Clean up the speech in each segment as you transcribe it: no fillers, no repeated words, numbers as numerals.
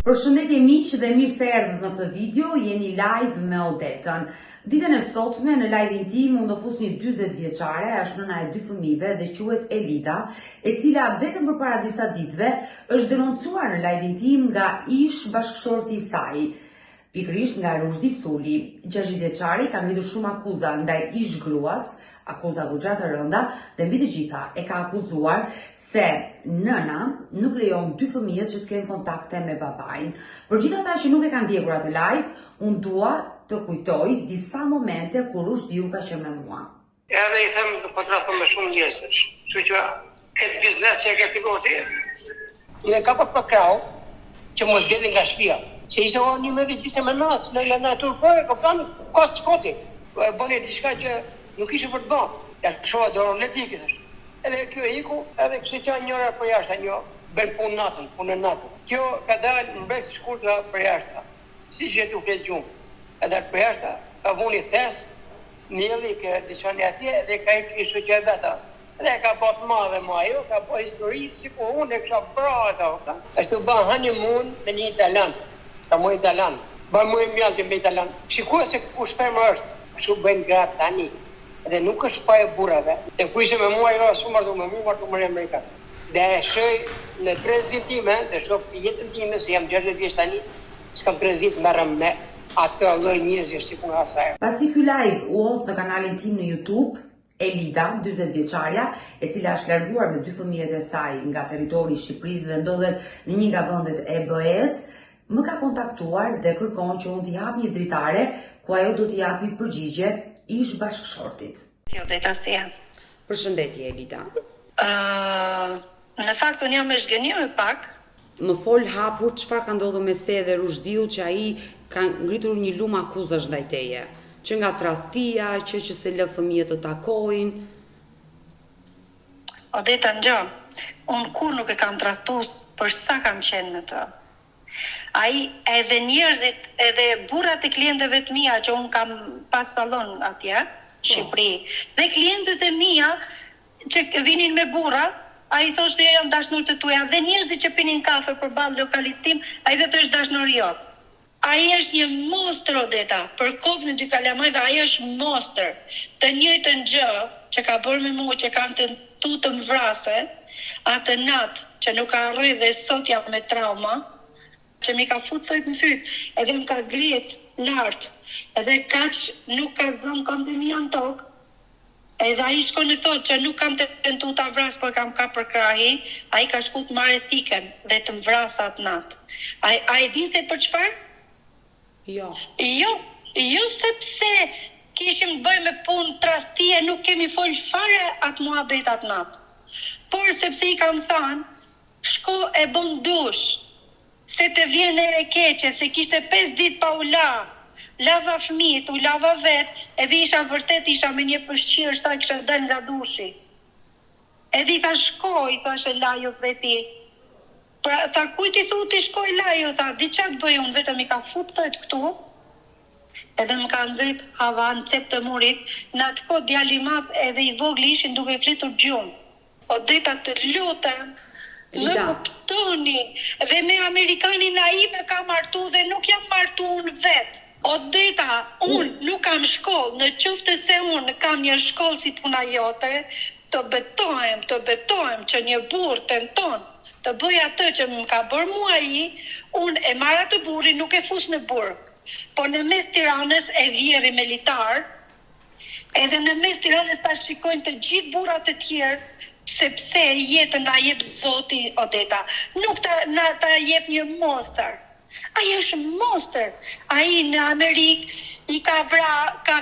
Përshëndetje miq dhe mirë se erdhët në këtë video, jeni live me Odetën. Ditën e sotme në live-in tim unë do fus një 40 vjeçare, është nëna e 2 fëmijëve dhe quhet Elida, e cila vetëm përpara disa ditëve është denoncuar në live-in tim nga ish bashkëshorti i saj. Pikërisht nga Rushdi Suli, 60 vjeçari ka ngritur shumë akuza ndaj ish gruas, akuza goxha të rënda, dhe mbi të gjitha e ka akuzuar se nëna nuk lejon 2 fëmijët që të kenë kontakte me babain. Për gjithë ata që nuk e kanë ndjekur atë live, unë dua të kujtoj disa momente kur Rushdiu ka qenë me mua. Edhe i them po të rrafëm me shumë njerëzish. Kështu që këtë biznes që e ke filluar ti, ne ka pa krau që mos delin nga shtëpia. Se ishte një me gjithë me nas, në natyrë, ka kanë kost shkoti. Bëni diçka që nuk ishte për të bërë. Ja shoha dorën e tikës. Edhe kjo e iku, edhe kështu që njëra për jashtë, një bën punën natën. Kjo ka dalë në brek të shkurtra për jashtë. Si që tu flet gjumë. Edhe për jashtë ka vuni thes, njëri ke dishani atje dhe ka ikë shoqja veta. Dhe ka bot madhe ma jo, ka po histori si ku unë e kisha bra ata. Ashtu ba honeymoon me një italian. Ka mu italian. Ba mu e mjalti me italian. Shikua se kush femër është. Kështu bëjnë gratë tani. Dhe nuk është pa e burrave. Dhe ku ishe me mua jo, shumë martu me mua, martu me Amerikan. Dhe e shoj në trezit time, dhe shoh jetën time, se jam 60 vjeç tani, s'kam trezit merrem me atë lloj njerëzish si puna asaj. Pasi ky live u hodh në kanalin tim në YouTube, Elida, 40 vjeçaria, e cila është larguar me 2 fëmijët e saj nga territori i Shqipërisë dhe ndodhet në një nga vendet e BE-s, më ka kontaktuar dhe kërkon që unë t'i jap një dritare ku ajo do t'i japi përgjigje ish bashkëshortit. Odeta si jam. Përshëndetje Elida. Në fakt unë jam me zhgënjim e pak. Më fol hapur çfarë ka ndodhur mes teje dhe Rushdiut që ai ka ngritur një lumë akuzash ndaj teje, që nga tradhtia, që se lë fëmijët të takojnë. Odeta ngjo, unë kur nuk e kam tradhtuar për sa kam qenë në të. Ai edhe njerëzit, edhe burrat e klientëve të mia që unë kam pas sallon atje, në Shqipëri, dhe klientët e mia që vinin me burra, ai thoshte janë dashnor të tuaja, dhe njerëzit që pinin kafe përballë lokalit tim, ai thotë është dashnor jot. Ai është një monstër Odeta, për kokën e dy kalamajve ai është monstër. Të njëjtën gjë që ka bërë me mua që kanë tentuar të më vrasë, atë natë që nuk ka arrit dhe sot jam me trauma, që mi ka fut thojt në fyt, edhe më ka grit lartë, edhe kaq nuk ka zënë kam të mi janë tokë, edhe a i shkon e thot që nuk kam të tentu të vras, por kam ka për krahi, a i ka shku të marrë thiken dhe të më vrasa atë natë. A i din se për qëfar? Jo. Jo sepse kishim bëj me punë tradhtie, nuk kemi fol fare atë muhabet atë natë. Por sepse i kam thanë, shko e bën dush, se të vjen ere keqe, se kishte 5 ditë pa u lava fëmijët, u lava vetë, edhe isha me një përshqirë sa kisha dal nga dushi. Edhe i tha shkoj, thashe Lajo dhe ti. Pra, tha kujt i thu ti shkoj Lajo, tha, di qatë bëj unë, vetëm i ka fut thët këtu, edhe më ka ngrit hava në cep të murit, në atë kohë djali madh edhe i vogli ishin duke flitur gjumë. Odeta të lutem, më kuptoni, dhe me Amerikanin a i me ka martu dhe nuk jam martu unë vetë. Odeta, unë nuk kam shkollë, në qoftë se unë kam një shkollë si puna jote, të betohem që një burr tenton të bëj atë që më ka bërë mua i, unë e marr atë burrin, nuk e fus në burg. Po në mes Tiranës e vjeri militar, edhe në mes Tiranës ta shikojnë të gjithë burrat e tjerë, sepse jetën na jep Zoti Odeta, nuk na ta jep një monster. Ai është monster. Ai në Amerikë i ka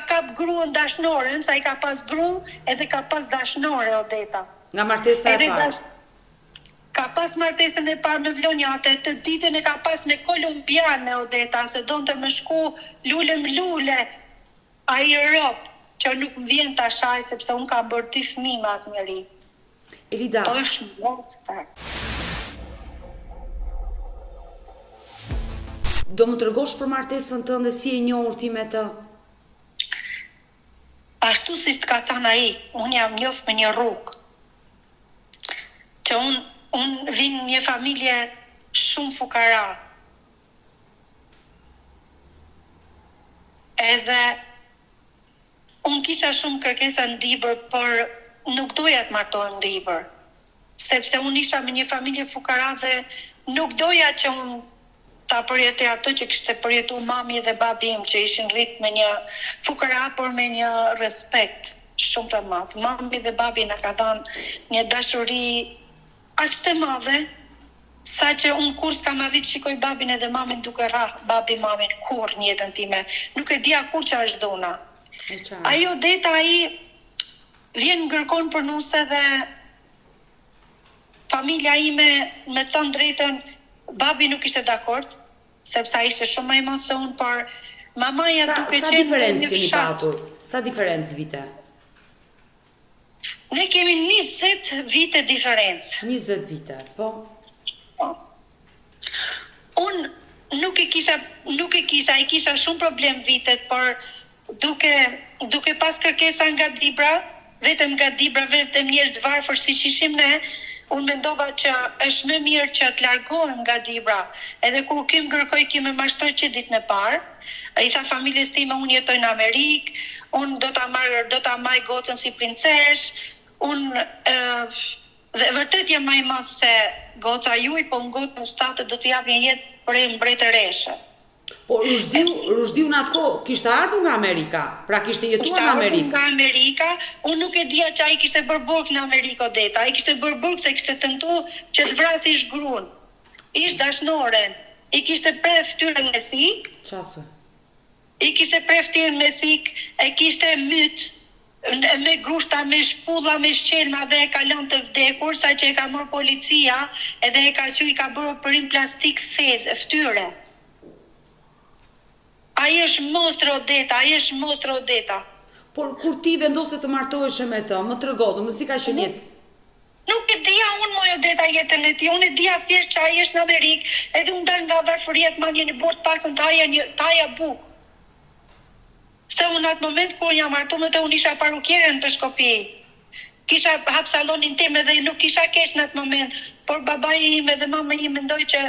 kap gruan dashnoren, sa i ka pas gru edhe ka pas dashnore Odeta. Nga martesa e parë. Ka pas martesën e parë në Vlonjate, të ditën e ka pas në Kolumbiane Odeta, se donte më shku lule. Ai rob që nuk më vjen ta shaj sepse unë kam bërë 2 fëmijë me atë njeri. Elida. Është monster. Do më tregosh për martesën tënde, si e njohur ti me të? Ashtu si të ka thënë ai, unë jam njoh me një rrugë. Që unë vin një familje shumë fukara. edhe unë kisha shumë kërkesa në libër, por nuk doja të martohem në libër, sepse unë isha me një familje fukara dhe nuk doja që unë ta përjetoj ato që kishte përjetu mami dhe babi im, që ishin rrit me një fukara, por me një respekt shumë të madh. Mami dhe babi na ka dhënë një dashuri aq të madhe, sa që unë kur s'kam arrit shikoj babin edhe mamin duke rrah babi mamin kur në jetën time. Nuk e dia kur që është dhuna. Ajo deta ai vjen ngërkon për nuse dhe familja ime, me thënë drejtën, babi nuk ishte dakord, sepse ai ishte shumë më i madh se unë, por mamaja duke qenë sa diferencë keni patur? Sa diferencë vite? Ne kemi 20 vite diferencë. 20 vite, po. Unë nuk e kisha shumë problem vitet, por duke pas kërkesa nga libra, vetëm njerëz të varfër siç ishim ne, unë mendova që është më mirë që të largohem nga libra. Edhe kur Kim kërkoi Kim me mashtroj që ditën e parë, i tha familjes time unë jetoj në Amerikë, unë do ta maj gocën si princesh, unë dhe vërtet jam më i madh se goca juaj, po në gocën shtatë do të jap një jetë për e mbretëreshe. Po Rushdiu në atë kohë kishte ardhur nga Amerika, pra kishte jetuar në Amerikë. Nga Amerika, unë nuk e dija që ai kishte bërë burg në Amerikë Odeta. Ai kishte bërë burg se kishte tentuar që të vrasë ish gruan. Ish dashnoren. I kishte pre ftyrën me thik. Çfarë? I kishte pre ftyrën me thik, e kishte myt me grushta, me shpulla, me shqelma dhe e ka lënë të vdekur, sa që e ka marrë policia edhe e ka bërë përim plastik ftyre. Ai është monstër Odeta, Por kur ti vendose të martoheshe me të, më tregodu, më si ka qenë jetë? Nuk e dija unë moj Odeta jetën e tij, unë e dija thjesht që ai është në Amerikë, edhe unë dal nga varfëria të marrë një bord paktën të haja bukë. Se unë atë moment kur jam martu me të, unë isha parukjere në Peshkopi. Kisha hap salonin tim edhe nuk kisha keq në atë moment, por babai im edhe mama im mendoi që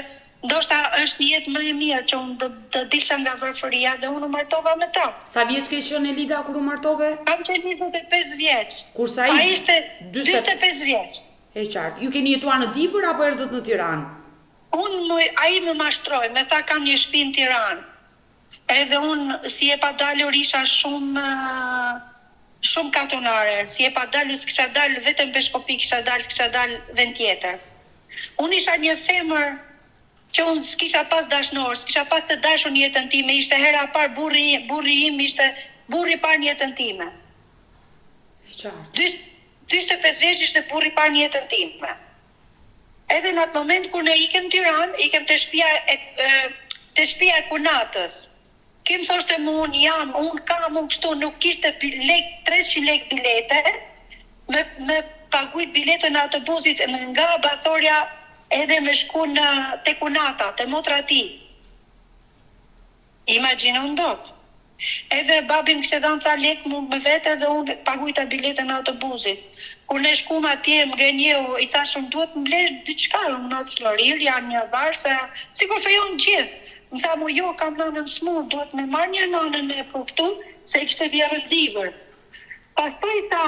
ndoshta është një jetë më e mirë që unë do dilsha nga varfëria dhe unë u martova me ta. Sa vjeç ke qenë Elida kur u martove? Kam qenë 25 vjeç. Kurse ai ishte 45 vjeç. E qartë. Ju keni jetuar në Dibër apo erdhët në Tiranë? Ai më mashtroi, me tha kam një shtëpi në Tiranë. Edhe unë si e pa dalur isha shumë katonare, si e pa dalur s'kisha dalë vetëm Peshkopi, s'kisha dalë vend tjetër. Unë isha një femër që unë s'kisha pas dashnor, s'kisha pas të dashur në jetën time, ishte hera parë burri im, ishte burri parë në jetën time. E qartë. 25 vjeç ishte burri parë në jetën time. Edhe në atë moment kur ne ikem Tiranë, ikem te shtëpia e kunatës. Kim thoshte mu unë kam kështu, nuk kishte 300 lek bilete, me paguajt biletën në autobusit nga Bathorja edhe me shku te kunata, te motra ti. Imagjinon dot. Edhe babim kishte dhënë ca lek mu me vete dhe unë paguajta biletën në autobusit. Kur ne shkuam atje më gënjeu, i thashëm duhet më blesh diçka, unë as florir, janë një varse, sikur fejon gjithë. Më tha mu jo, kam nënën smur, duhet me marrë një nënën e për këtu, se i kishte vjerës divër. Pastaj tha,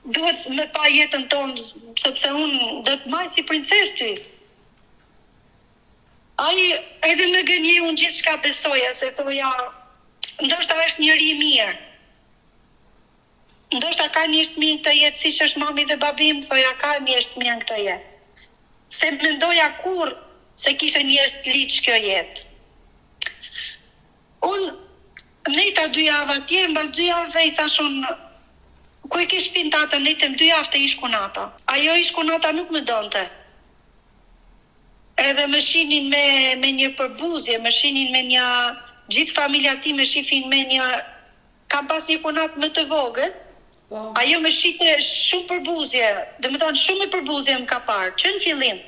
duhet me pa jetën tonë, sepse unë do të maj si princesh ty. Ai edhe me gënje unë gjithë shka besoja, se thoja, ndoshta është njëri mirë. Ndoshta ka njështë mirë këtë jetë, si që është mami dhe babim, thoja ka njështë mirë këtë jetë. Se mendoja kur se kishte njerëz të liç kjo jetë. Unë nejta 2 javë atje, mbas 2 javëve i thashun, ku e kish shtëpinë tate, nejtëm 2 javë të ish kunata. Ajo ish kunata nuk më donte. Edhe më shinin me një përbuzje, më shinin me një, gjithë familja ti më shifin me një, kam pas një kunat më të vogël, ajo më shite shumë përbuzje, dhe më thonë shumë përbuzje më ka parë, që në fillim.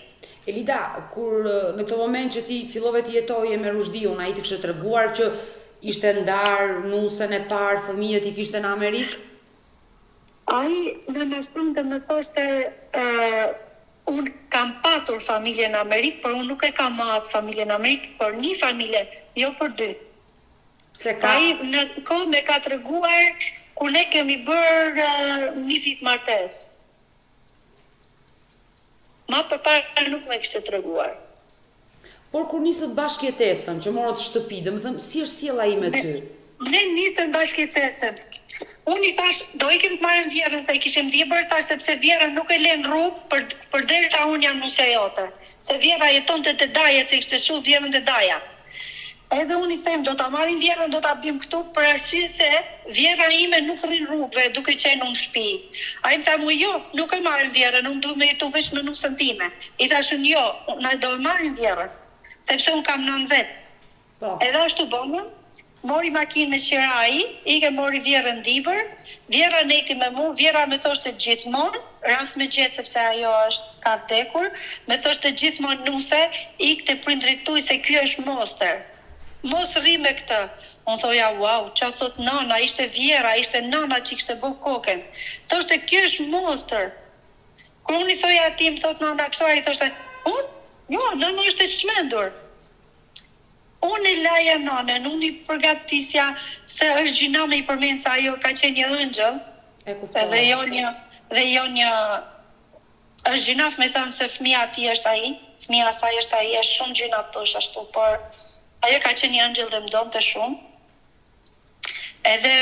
Elida, kur në këtë moment që ti fillove të jetoje me Rushdiun, ai të kishte treguar që ishte ndar nusën e parë, fëmijët i kishte në Amerikë? Ai më mashtron dhe më thoshte, unë kam patur familje në Amerikë, por unë nuk e kam atë familje në Amerikë, por një familje, jo për 2. Ai në kohë me ka treguar kur ne kemi bërë një vit martesë. Ma përpara nuk me kishte treguar. Por kur nisët bashkëjetesën, që morët shtëpi, domethënë si është sjella ime ty? Ne nisëm bashkëjetesën. Unë I thash, do ikim të marrim Vjerën, se I kishim libër, thash sepse Vjera nuk e len rrugë përderisa unë jam nusja jote. Se Vjera jetonte te Daja, se ishte shu Vjerën te Daja. Edhe unë I them, do ta marrim Vjerën, do ta bim këtu për arsye se Vjera ime nuk rrin rrugëve duke qenë në shtëpi. Ai më tha, jo, nuk e marrim Vjerën, unë duhet me jetu veç me nusën time. I thashun, jo, na do e marrim Vjerën, sepse unë kam 9 vet. Po. Edhe ashtu bënëm. Mori makinë me qira ai, I ke mori Vjerën dibër, Vjera neti me mu, Vjera me thoshte gjithmonë, rraf me gjetë sepse ajo është ka vdekur, me thoshte gjithmonë nuse, ikte prindrit tuaj se ky është moster. Mos rri me këtë. Unë thoja, wow, qa thot nana, ishte Vjera, ishte nana që kishte bë kokën. Thoshte, ky është moster. Kur unë I thoja ati, më thot nana kësaj, I thoshte, unë? Jo, nana është e çmendur. Unë I laja nanën, unë I përgatisja se është gjina me I përmenë se ajo ka qenë një ëngjëll. E kuptoj. Dhe jo një është gjinaf me thënë se fëmia ati është ai, fëmia saj është ai, është shumë gjinaf thosh ashtu, por ajo ka qenë një ëngjëll dhe më donte shumë. Edhe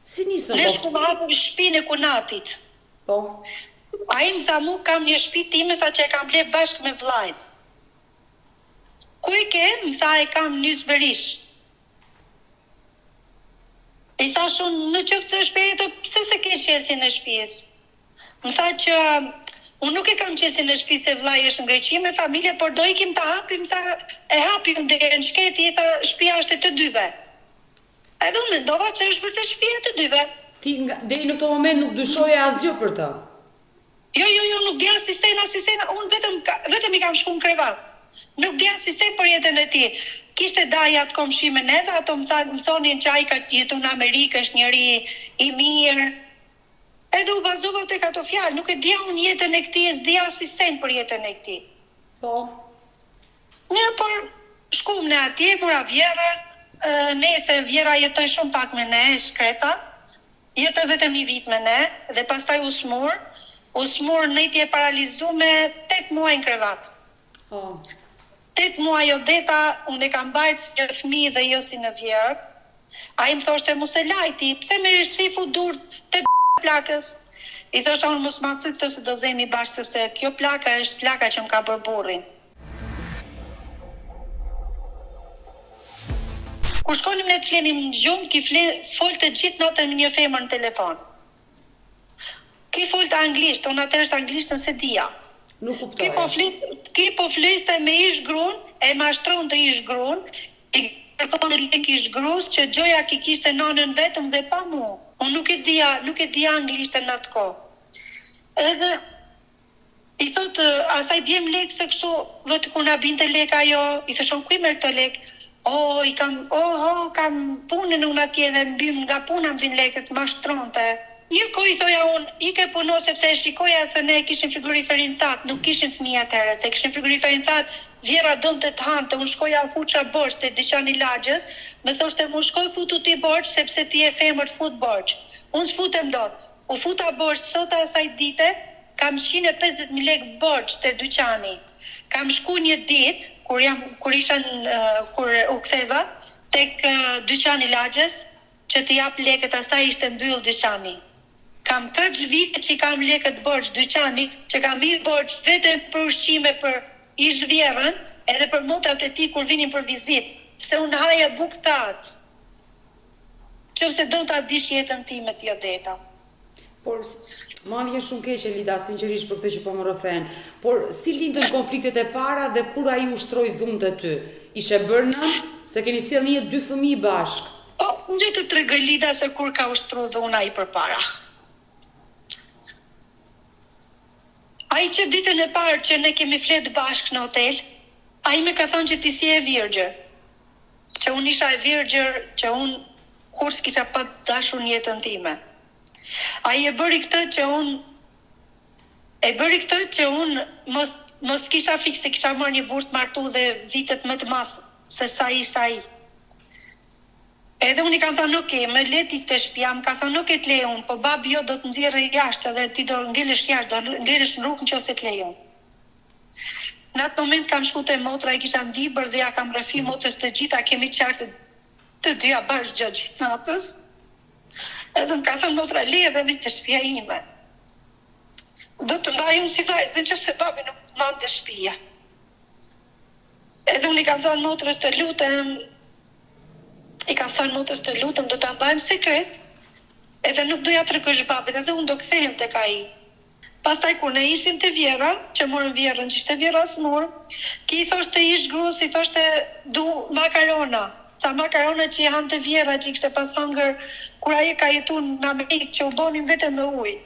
si nisën? Ne shkëm hapëm shtëpinë e kunatit. Po. Ai më tha, mu kam një shtëpi time, tha që e kam ble bashkë me vllajin. Ku I ke? Më tha, e kam Nysberish. I thash unë, në qoftë se është për pse se ke qelsin e shtëpis? Më tha që unë nuk e kam qelsin e shtëpis se vllai është në Greqi me familje, por do ikim ta hapim, tha, e hapim deri në shketi, I tha, shtëpia është e të dyve. Edhe unë mendova që është vërtet shtëpia e të dyve. Ti deri në këtë moment nuk dyshoje asgjë për të. Jo, nuk dija si sena, unë vetëm I kam shku në krevat. Nuk dija si se për jetën e ti. Kishte Daja të komshi me neve, ato më thonin që ai ka jetu në Amerikë, është njëri I mirë. Edhe u bazova tek ato fjalë, nuk e dija unë jetën e këtij, s'dija si sen për jetën e këtij. Po. Mirë, por shkum ne atje, mora Vjerën, nese Vjera jetoj shumë pak me ne, shkreta, jetoj vetëm një vit me ne, dhe pastaj u smur nëjti e paralizu me 8 muaj në krevat. 8 muaj jo deta, unë e kam bajt si një fëmijë dhe jo si në Vjerë. Ai më thoshte, mos e lajti, pse me rishcifu dur të plakës? I thosha, unë mos ma thy këtë se do zemi bashkë, sepse kjo plaka është plaka që më ka bërë burrin. Kur shkonim ne të flenim në gjumë, ki folte gjithë natën me një femër në telefon. Ki folte anglisht, unë atërës anglishtën se dija. Nuk kuptoj. Ki po fliste me ish grun, e mashtron të ish grun, I kërkon e lek ish grus, që gjoja ki kishte nanën vetëm dhe pa mu. Unë nuk e dija anglishtën në atë kohë. Edhe I thot, asaj bjem lek se kështu, vetë kur na binte lek ajo, I thashon, ku I merr këto lek? Kam punën unë atje dhe mbim nga puna më vin lekët, mashtronte. Një kohë I thoja unë, I ke puno sepse e shikoja se ne kishim frigoriferin thatë, nuk kishim fëmijë atëherë, se kishim frigoriferin thatë, Vjera donte të hante, unë shkoja u fuça borç te dyqani lagjës, më thoshte mu shkoj futu ti borç sepse ti je femër fut borç. Unë s'futem dot. U futa borç sot asaj dite, kam 150.000 lekë borç te dyqani. Kam shku një ditë kur u ktheva tek dyqani lagjës që të jap lekët, asaj ishte mbyll dyqani. Kam 4 vite që kam lekët borç dyqani, që kam mirë borç vetëm për ushqime për ish Vjerën, edhe për motrat e tij kur vinin për vizitë, se unë haja bukë thatë. Qofse do ta dish jetën time ti Odeta. Por ma vjen shumë keq Elida, sinqerisht për këtë që po më rrëfen. Por si lindën konfliktet e para dhe kur ai ushtroi dhunë te ty? Ishe bërë nën se keni sjell një 2 fëmijë bashk? Po, një të tregoj Lida se kur ka ushtruar dhunë ai përpara. Ai që ditën e parë që ne kemi flet bashkë në hotel, ai më ka thënë që ti si e virgjë. Që unë isha e virgjër, që unë kur s'kisha pa dashur në jetën time. Ai e bëri këtë që unë mos kisha fikse, kisha marrë një burr të martu dhe vitet më të madh se sa ishte ai. Edhe unë i kam thënë, ok, me leti këtë shtëpia, më ka thënë, ok, të lejon, po babi jo do të nxjerrë jashtë dhe ti do ngelesh jashtë, do ngelesh në rrugë nëse të lejon. Në atë moment kam shku te motra, i kisha ndibër dhe ja kam rrefi motrës të gjitha, kemi qartë të dyja bashkë gjatë gjithë natës. Edhe më ka thënë motra, le edhe me të shtëpia ime. Do të mbaj unë si vajzë, nëse babi nuk mban të shtëpia. Edhe unë i kam thënë motrës të lutem, do ta mbajmë sekret, edhe nuk doja të rrekosh babit, edhe unë do kthehem tek ai. Pastaj kur ne ishim te Vjera, që morëm Vjerën, që ishte Vjera smur, ki i thoshte ish gruas, i thoshte du makarona. Ca makarona që i han te Vjera, që i kishte pas hangër kur ai ka jetuar në Amerikë, që u bonin vetëm me ujë.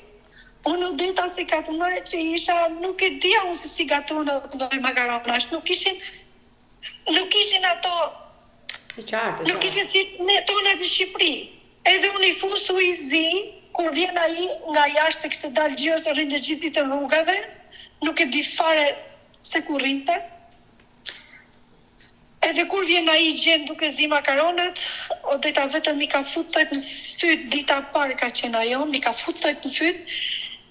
Unë u deta si katunare që isha, nuk e dija unë se si gatuan ato lloj makaronash, nuk ishin ato. Nuk ishin si ne tonat në Shqipëri. Edhe unë i fusu i zi, kur vjen ai nga jashtë se kishte dalë gjë ose rrinte gjithë ditën rrugave, nuk e di fare se ku rrinte. Edhe kur vjen ai gjen duke zi makaronat, o deta vetëm i ka futet në fyt dita parë ka qenë ajo, mi ka futet në fyt,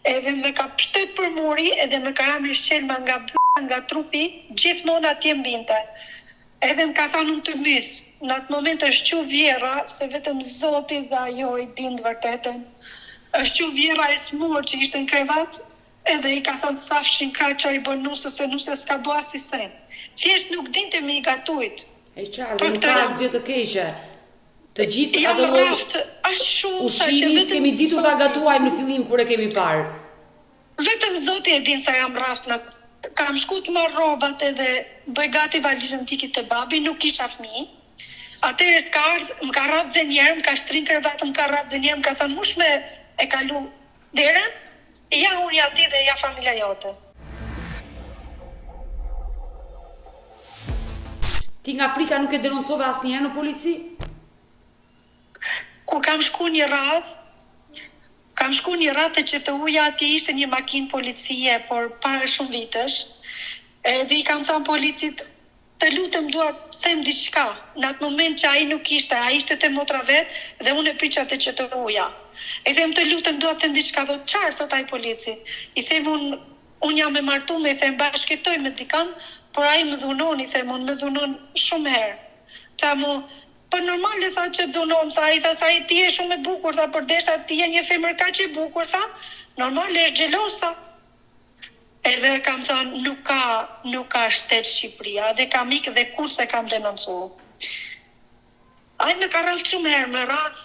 edhe me ka pshtet për muri, edhe me ka ramë shqelma nga trupi, gjithmonë atje mbinte. Edhe më ka thënë unë të mys, në atë moment është qu Vjera, se vetëm Zoti dhe ajo i din të vërtetën. Është qu Vjera e smur që ishte në krevat, edhe i ka thënë thafshin krah çfarë i bën nusës, se nusë s'ka bë as si sen. Thjesht nuk dinte me i gatujt. E qartë, nuk ka asgjë të keqe. Të gjithë ato lloj ushqimi kemi ditur ta gatuajmë në fillim kur e kemi parë. Vetëm Zoti e din sa jam rraft në kam shku të marr rrobat edhe bëj gati valizën tikit të babi, nuk kisha fëmijë. Atëherë s'ka ardhur, më ka rrap dhe njerë, më ka shtrin krevat, më ka rrap dhe njerë, më ka thënë mush me e kalu derën, ja unë ja ti dhe ja familja jote. Ti nga Afrika nuk e denoncove asnjëherë në polici? Kur kam shku një radhë që të uja atje ishte një makinë policie, por para shumë vitesh, dhe i kam thënë policit, të lutem dua të them diçka. Në atë moment që ai nuk ishte, ai ishte te motra vet dhe unë e pyqa te që të uja. E them të lutem dua të them diçka, thot çfarë, thot ai polici. I them unë jam e martuar, i them bashkëtoj me dikan, por ai më dhunon, i them unë më dhunon shumë herë. Tha mu, po normale tha që dhunon, tha, i tha sa i ti e shumë e bukur, tha, për desha ti e një femër kaq e bukur, tha, normale është xhelos, tha. Edhe kam thënë, nuk ka shtet Shqipëria, dhe kam ikë dhe kurse kam denoncu. Ai me ka rralë shumë herë, me radhë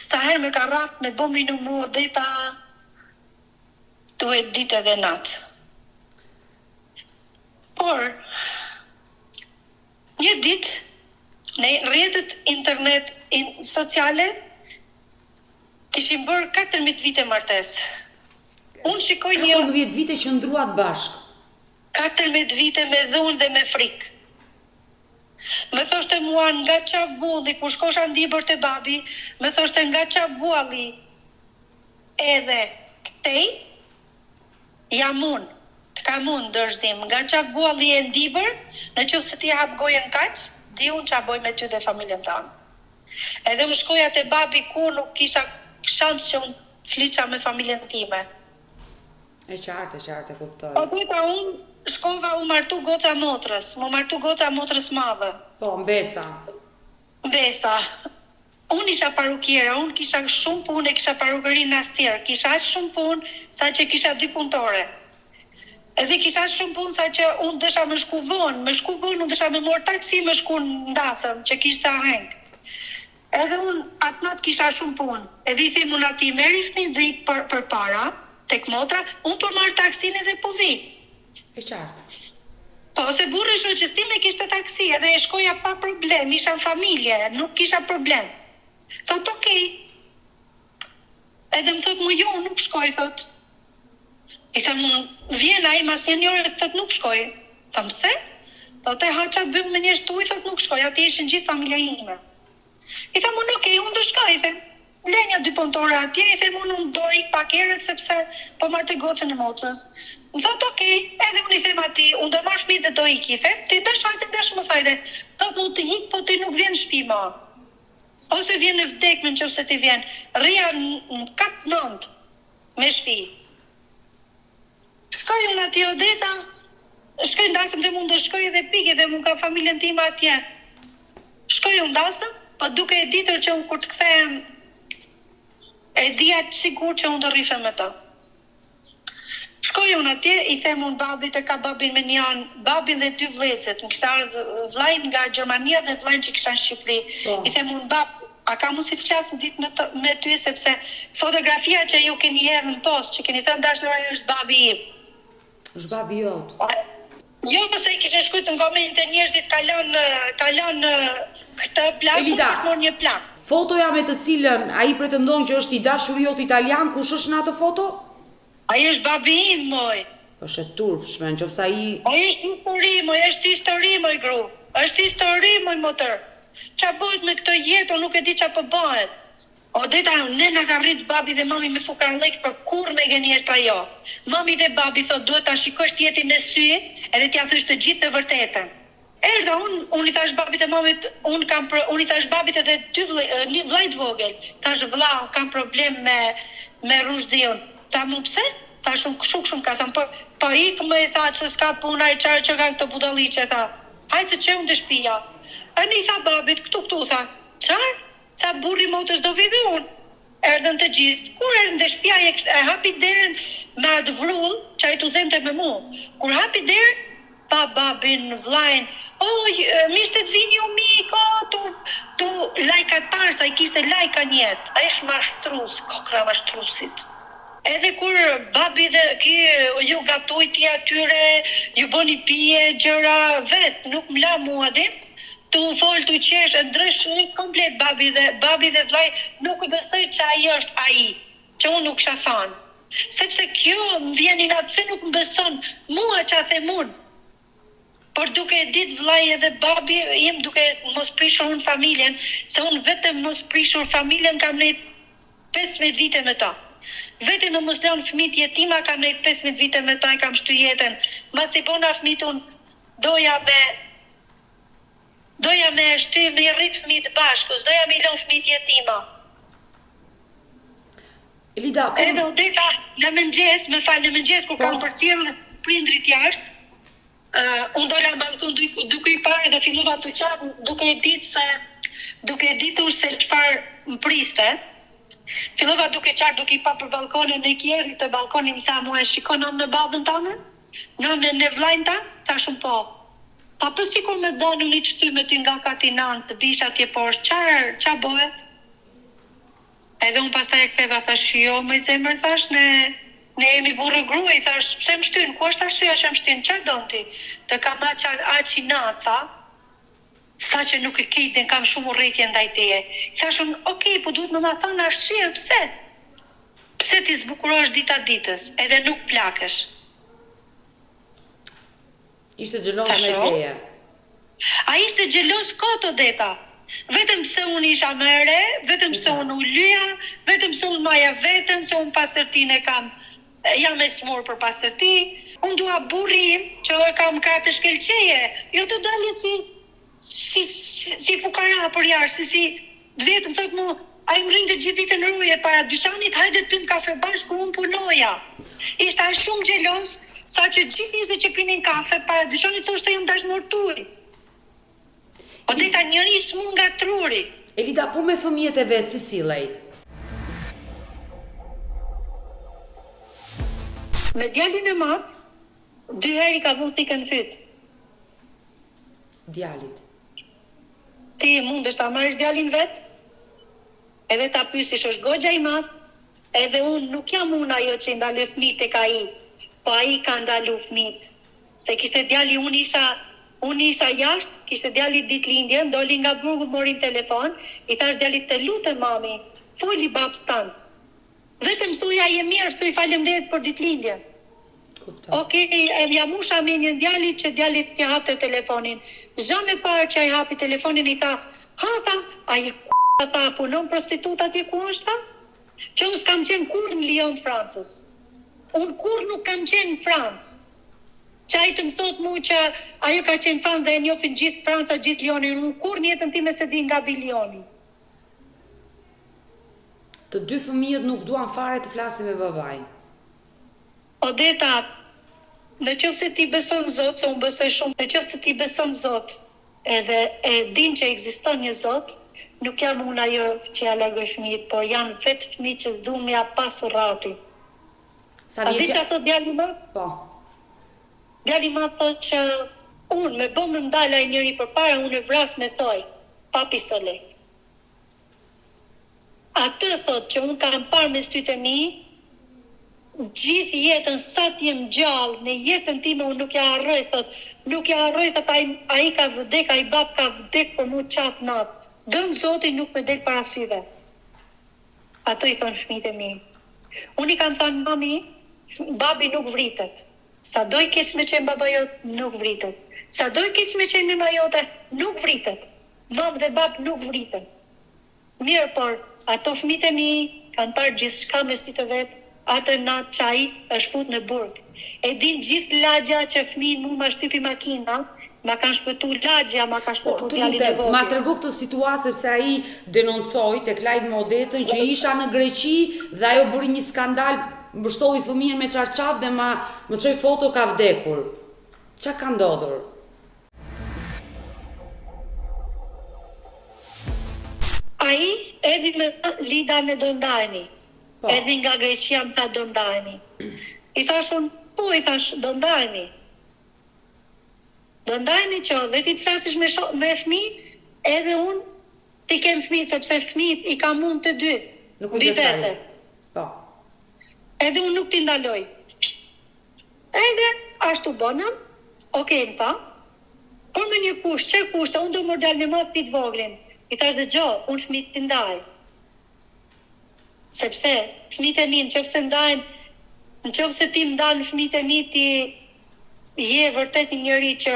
sa herë me ka rralë, me bomi në mua dhe ta duhet ditë edhe natë. Por, një ditë, në rrjetet internet sociale, kishim bërë 14 vite martesë. Unë shikoj 14 vite që ndruat bashkë. 14 vite me dhunë dhe me frikë. Me thoshte mua nga qaf bulli, kur shkosha ndibër të babi, me thoshte nga qaf bulli edhe këtej, jam unë, të kam unë dërzim, nga qaf bulli e ndibër, në që se ti hap gojën kaq, di unë qa boj me ty dhe familjen tanë. Edhe unë shkoja të babi kur nuk kisha shans që unë fliqa me familjen time. E qartë, kuptoj. Po duka unë shkova u martu goca motrës, mu martu goca motrës madhe. Po, mbesa. Unë isha parukjera, unë kisha shumë punë, kisha parukëri në astjerë, kisha aq shumë punë sa që kisha 2 punëtore. Edhe kisha aq shumë punë sa që unë desha me shku vonë, unë desha me morë taksi, me shku në ndasëm, që kishte ahengë. Edhe unë atë natë kisha shumë punë, edhe i them unë ati meri fëmin dhe ik për para, tek motra, unë për marrë taksin edhe po vi. E qartë. Po, se burri shoqëstime kishte taksi, edhe e shkoja pa problem, isha në familje, nuk kisha problem. Thot, okej. Edhe më thot, mu jo, nuk shkoj, thot. I them, vjen ai mas një njore, thot, nuk shkoj. Tham, se? Thot, e haqa të bëmë me një shtuj, thot, nuk shkoj, ati ishin gjithë familja ime. I them, okej, unë do shkoj, them. Lenja 2 punëtore atje, i them unë do ik pak herët sepse po marr të gocën e motrës. Më thot okej, edhe unë i them atij, unë do marr fëmijët dhe do ik, i them, ti dash hajde dash mos hajde. Thot mund të ik, po ti nuk vjen në shtëpi ma. Ose vjen në vdekme nëse ti vjen. Rria në kat 9 me shtëpi. Shkoj unë atje Odeta, shkoj ndasëm dhe mund të shkoj edhe pike dhe mund ka familjen time atje. Shkoj unë ndasëm, po duke e ditur që unë kur të kthehem e dija sigur që unë do rrife me ta. Shkoj unë atje, i them unë babit e ka babin me një anë, babin dhe 2 vlezet, më kisha ardhë vlajn nga Gjermania dhe vlajn që kisha në Shqipëri. I them unë bab, a ka mundësi të flasë në ditë me ty, sepse fotografia që ju keni hedhë në post, që keni thënë dashnore është babi im. Është babi jot. Jo, pëse i kishin shkujt në koment e njerëzit kalon këtë plak, Elida, mor një plak. Fotoja me të cilën ai pretendon që është i dashuri jot italian, kush është në atë foto? Ai është babi im, moj. Është e turpshme, nëse ai Ai është histori, moj gru. Është histori, moj motër. Qa bëhet me këtë jetë, nuk e di qa po bëhet. Odeta, ne na ka rrit babi dhe mami me fukarllëk për kur me gënjeshtra jo. Mami dhe babi thot duhet ta shikosh jetën në sy edhe t'ia thysh të gjithë të vërtetën. Erdha unë i thash babit e mamit, unë i thash babit edhe një vllajt vogël. Thash vlla, kam problem me rrushdiun. Tha mu pse? Thash unë kështu ka thënë, po ik më i tha se s'ka puna i çfarë që kanë këto budalliqe tha. Hajde të çeun te shtëpia. Ani i tha babit këtu tha. Çfarë? Tha burri motës do vi dhe unë. Erdhën të gjithë. Kur erdhën te shtëpia e hapi derën me atë vrull që ai tuzemte me mua. Kur hapi derën, pa babin, vllajn, mirë se të vini o miko, tu lajkatar, sa i kiste lajka njetë. A ish mashtrus, kokra mashtrusit. Edhe kur babi dhe ju gatujti atyre, ju bëni pije, gjëra vet, nuk m'la mua din, tu fol, tu qesh, e ndrysh komplet babi dhe vllai nuk i besoj që ai është ai, që unë nuk kisha thënë. Sepse kjo më vjen i natë se nuk më beson mua që a them unë. Por duke e ditë vllai edhe babi im duke mos prishur unë familjen, se unë vetëm mos prishur familjen kam nejt 15 vite me ta. Vetëm mos lënë fëmijët jetima kam nejt 15 vite me ta, e kam shty jetën. Mbas i bona fëmijët unë doja me shty me rrit fëmijët bashkë, doja me lënë fëmijët jetima. Elida, edhe Odeta në mëngjes kur kam përcjell prindrit jashtë, unë dola në balkon duke i parë dhe fillova të qatë duke ditur se çfarë më priste. Fillova duke i pa për balkonin në kjerë të balkonin më tha mua e shikon nëmë në babën tane? Nëmë në vllajën tanë? Thashun po. Pa pësi kur me dhanu një qëty me ty nga katinant të bisha tje poshtë, qa bëhet? Edhe unë pastaj e ktheva thash jo më i zemër thash ne jemi burrë grua, i thash pse më shtyn, ku është arsyeja që më shtyn, çfarë don ti? Të kam aq i nata, sa që nuk e kejtën kam shumë urrëtie ndaj teje. I thash unë, okay, po duhet më ma thënë arsye pse? Pse ti zbukurohesh dita ditës, edhe nuk plakesh? Ishte xheloz me teje. A ishte xheloz kot Odeta? Vetëm se unë isha më e re, vetëm se unë u lyja, vetëm se unë maja vetën, se unë pasërtin e kam, jam e smur për pasërti, unë dua burrim që kam kratë shkelqeje, jo të dalje si fukara për jashtë, si vetëm thot mu, a i më rinë të gjithë ditën në ruje para dyqanit, hajde të pim kafe bashkë kur unë punoja. Ishte a shumë xheloz, sa që gjithë ishte që pinin kafe para dyqanit, thoshte jam dashnortuj. Odeta njëri s'mu nga truri. Elida, po me fëmijët e vetë, si sillej? Me djalin e madh, 2 herë i ka vënë thikën fyt. Djalit. Ti mundesh ta marrësh djalin vet? Edhe ta pyesish është goxha i madh? Edhe unë nuk jam unë ajo që ndaloj fëmijët tek ai, po ai ka ndalu fëmijët. Se kishte djali unë isha jashtë, kishte djali ditëlindjen, doli nga burgu, morin telefon, i thash djalit të lutem mami, foli babs tanë. Vetëm thuja je mirë, thuj faleminderit për ditëlindjen. Okej, jam usha me një djalit që djalit t'i hapte telefonin. Zhën e parë që ai hapi telefonin i tha, ha tha, ai tha, punon prostitut atje ku është ta? Që unë s'kam qenë kur në Lyon të Francës. Unë kur nuk kam qenë në Francë. Që ai të më thot mu që ajo ka qenë në Francë dhe e njohin gjithë Franca, gjithë Lyonin. Unë kur në jetën time se di nga Lioni. Të dy fëmijët nuk duan fare të flasin me babaj. Odeta, në qoftë se ti beson Zot, se unë besoj shumë, në qoftë se ti beson Zot, edhe e din që ekziston një Zot, nuk jam unë ajo që ja largoj fëmijët, por janë vetë fëmijë që s'du me ja pasur rati. Sa A di vjeç? që thot djali ma? Po. Djali ma thot që unë me bëm më ndala i njëri për para, unë e vras me thoj, pa pistolet. Atë thot që unë kam parë me sytë e mi, gjithë jetën sa t'jem gjallë, në jetën time unë nuk ja harroj, thot, nuk ja harroj, thot, ai ka vdek, ai bab ka vdek për mu qatë natë. Dëmë Zoti nuk me del para syve. Ato i thonë fëmijët e mi. Unë i kam thënë mami, babi nuk vritet. Sa do i keq me qenë baba jote, nuk vritet. Sa do i keq me qenë nëna jote, nuk vritet. Mam dhe bab nuk vritet. Mirë, por ato fëmijët e mi kanë parë gjithçka me sytë të vet, atë natë që ai është fut në burg. E din gjithë lagja që fëmijën mu ma shtypi makina, ma kanë shpëtu lagja, ma kanë shpëtu djalin e vogël. Ma tregu këtë situatë sepse ai denoncoi tek Live me Odetën që isha në Greqi dhe ajo bëri një skandal, mbështolli fëmijën me çarçaf dhe më çoi foto ka vdekur. Ç'a ka ndodhur? Ai erdhi me Lida ne do ndajemi. Po. Erdhi nga Greqia më tha do ndajemi. I thash unë, po i thash do ndajemi. Do ndajemi që dhe ti të flasish me fëmijë, edhe unë ti kem fëmijë, sepse fëmijët i kam unë të dy. Nuk kujdesari. Po. Edhe unë nuk t'i ndaloj. Edhe ashtu bënëm, okej më tha, por me një kusht, që kushte, unë do më djalin e madh ti të voglin. I thash dëgjoj, unë fëmijët t'i ndaj. Sepse fëmijët e mi, nëse ndajnë, nëse ti më ndalën fëmijët e mi, ti je vërtet një njëri që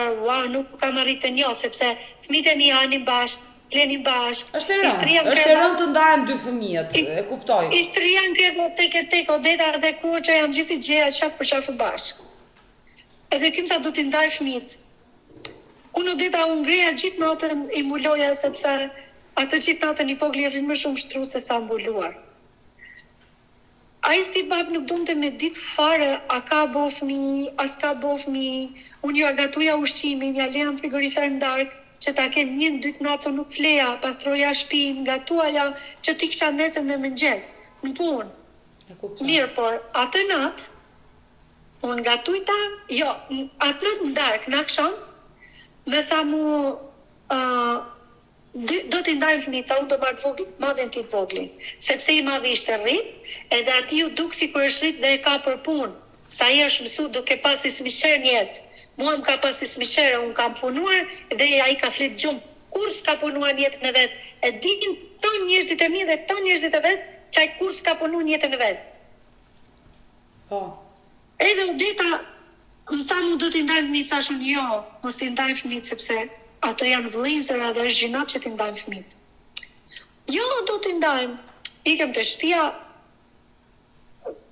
nuk kam arrit të njoh, sepse fëmijët e mi hanin bashkë, plenin bashkë. Është e rëndë të ndahen dy fëmijët, e kuptoj. Hishtria ngrehet tek Odeta dhe kur që jam gjithë gjëja qaf për qafë bashkë. Edhe kim tha do t'i ndaj fëmijët. Unë Odeta unë ngreja gjithë natën i mbuloja sepse atë gjithë natën i vogli rrin më shumë shtru se tha mbuluar. Ai si bab nuk donte me ditë fare a ka bo fëmijë, as ka bo fëmijë. Unë ju gatuja ushqimin, ja leja në frigorifer në darkë, që ta kenë 1-2 natë nuk fleja, pastroja shtëpinë, gatuaja që ti kisha nesër me mëngjes, në punë. Mirë, por atë natë, unë gatujta, jo, atë natë në darkë, në akşam, me tha mu, do t'i ndajmë fëmijët, unë do marrë voglin, madhen ti të voglin, sepse i madhi ishte rrit, edhe ati ju duk si kur është rrit dhe e ka për punë, sa i është mësu duke pasi smisher njetë. Mua më ka pasi smishere, unë kam punuar dhe ai ka flet gjumë. Kur s'ka punuar në jetën e vetë. E dikin ton njerëzit e mi dhe ton njerëzit e vetë, që ai kur s'ka punuar në jetën e vetë. Po. Edhe Odeta më tha mu do t'i ndajmë fëmijët, thash unë jo, mos t'i ndajmë fëmijët sepse ato janë vëllezëra dhe është gjinat që t'i ndajmë fëmijët. Jo, do t'i ndajmë. Ikëm të shtëpia.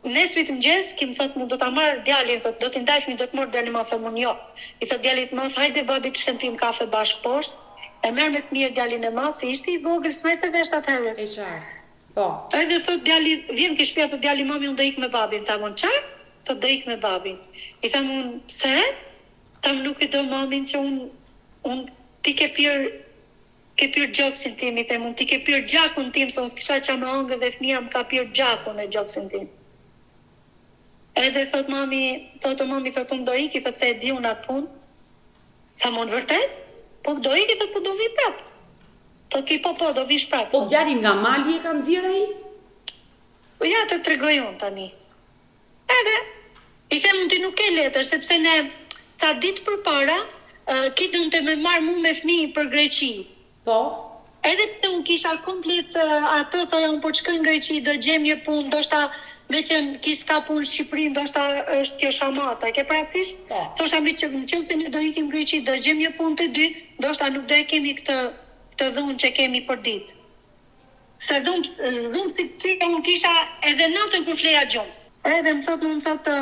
Nesrit mëngjes, kim thot mu do ta marr djalin, thot do t'i ndaj fëmijët, do të marr djalin, ma them unë jo. I thot djalit më, hajde babi të shkëm pim kafe bashkë poshtë. E merr me të mirë djalin e madh, se ishte i vogël, s'merrte vesh atëherës. E qartë. Po. Edhe thot djali, vjen ke shtëpia, thot djali mami unë do ik me babin, tham unë çfarë? Thot do ik me babin. I tham unë pse? Tham nuk e do mamin që unë ti ke pirë gjoksin tim, i them unë ti ke pirë gjakun tim, se unë s'kisha qa me angë dhe fëmia më ka pirë gjakun e gjoksin tim. Edhe thot mami, unë do iki, thot se e di unë atë punë. Sa mon vërtet? Po do iki, thot po do vi prap. Thot ki po do vish prap. Po djali nga mali e ka nxjerr ai? Po ja të tregoj unë tani. Edhe, i them unë ti nuk ke letër, sepse ne ca ditë përpara, ki donte me marr mu me fëmijë për Greqi. Po. Edhe pse unë kisha komplet atë, thoja unë po shkoj në Greqi, do gjem një punë, ndoshta me që ki s'ka punë në Shqipëri, ndoshta është kjo shamata, ke parasysh? Thosha me që nëse ne do ikim në Greqi, do gjem një punë të dy, ndoshta nuk do e kemi këtë dhunë që kemi për ditë. Se dhumë si qika unë kisha edhe natën për fleja gjumës. Edhe më thotë,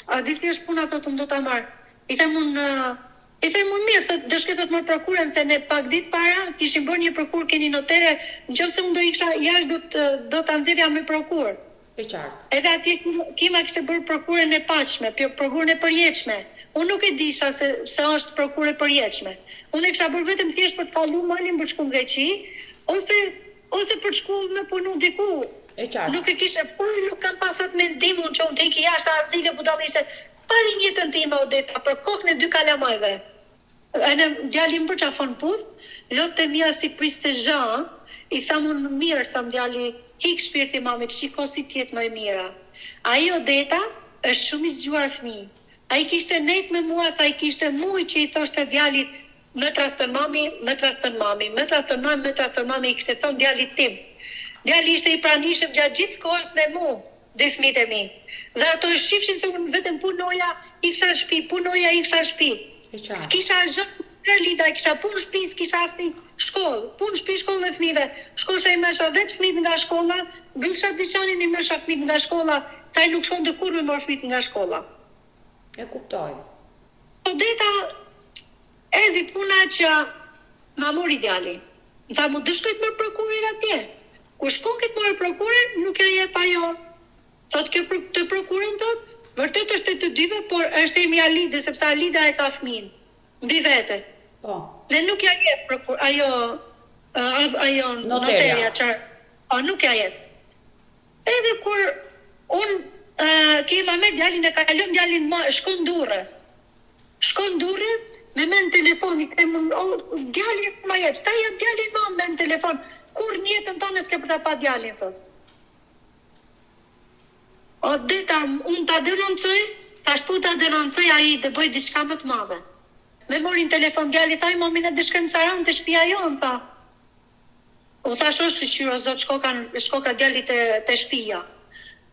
a disi është puna, thotë, unë do të marrë. I them unë mirë, thotë, do shke, thotë, marrë prokurën, se ne pak ditë para kishim bërë një prokur, keni notere, në qoftë se unë do isha jashtë do të nxjerrja me prokur. E qartë. Edhe atje Kima kishte bërë prokurën e paqme, prokurën e përjetshme. Unë nuk e disha se është prokurë e përjetshme. Unë e kisha bërë vetëm thjesht për të kaluar malin për shku në Greqi, ose për të shku me punu diku. E qartë. Nuk e kishe punë, nuk kam pasat mendimun që unë të iki jashtë azile budallishe. Pari njëtën time, Odeta, për kokën e 2 kalamajve. Në djali më përqafon puth, lotë e mia si priste zha, i thamë unë mirë, thamë djali, hik shpirti mamit, shiko si tjetë më e mira. Ai Odeta është shumë i zgjuar fëmijë. Ai kishte nejt me mua, sa i kishte mujë që i thoshte djalit, më tradhton mami, i kishte thonë djalit tim. Djali ishte i pranishëm gjatë gjithë kohës me mu, dhe fëmijët e mi. Dhe ato e shifshin se unë vetëm punoja, i kisha në shtëpi. S'kisha gjë Lida, kisha punë shtëpi, s'kisha asnjë shkollë. Punë shtëpi, shkollë dhe fëmijëve. Shkosha i mesha vetë fëmijët nga shkolla, mbyllsha dyqanin i mesha fëmijët nga shkolla, sa i nuk shkonte kur me marr fëmijët nga shkolla. E kuptoj. Odeta erdhi puna që ma mori djali. Tha mu dëshkoj të marrë prokurin atje. Kur shkon këtë marrë prokurin, nuk e jep ajo. Thot të prokurin thot, vërtet është e të dyve, por është e mi Alide, sepse Alida e ka fëmin. Mbi vete. Po. Dhe nuk ja jep ajo noterja që nuk ja jep. Edhe kur unë Kima me djalin e kalon djalin shkon Durrës, me merr në telefon, i them djalin ma jep, sta jep djalin ma merr në telefon, kur në jetën tonë s'ke për ta pa djalin, thot. Odeta, unë ta denoncoj, thash po ta denoncoj, ai të bëj diçka më të madhe. Me morin telefon djali, thaj mami në dëshkëm Saran të shtëpia jonë, tha. U thash është shqyro zot, shkoka djali të shtëpia.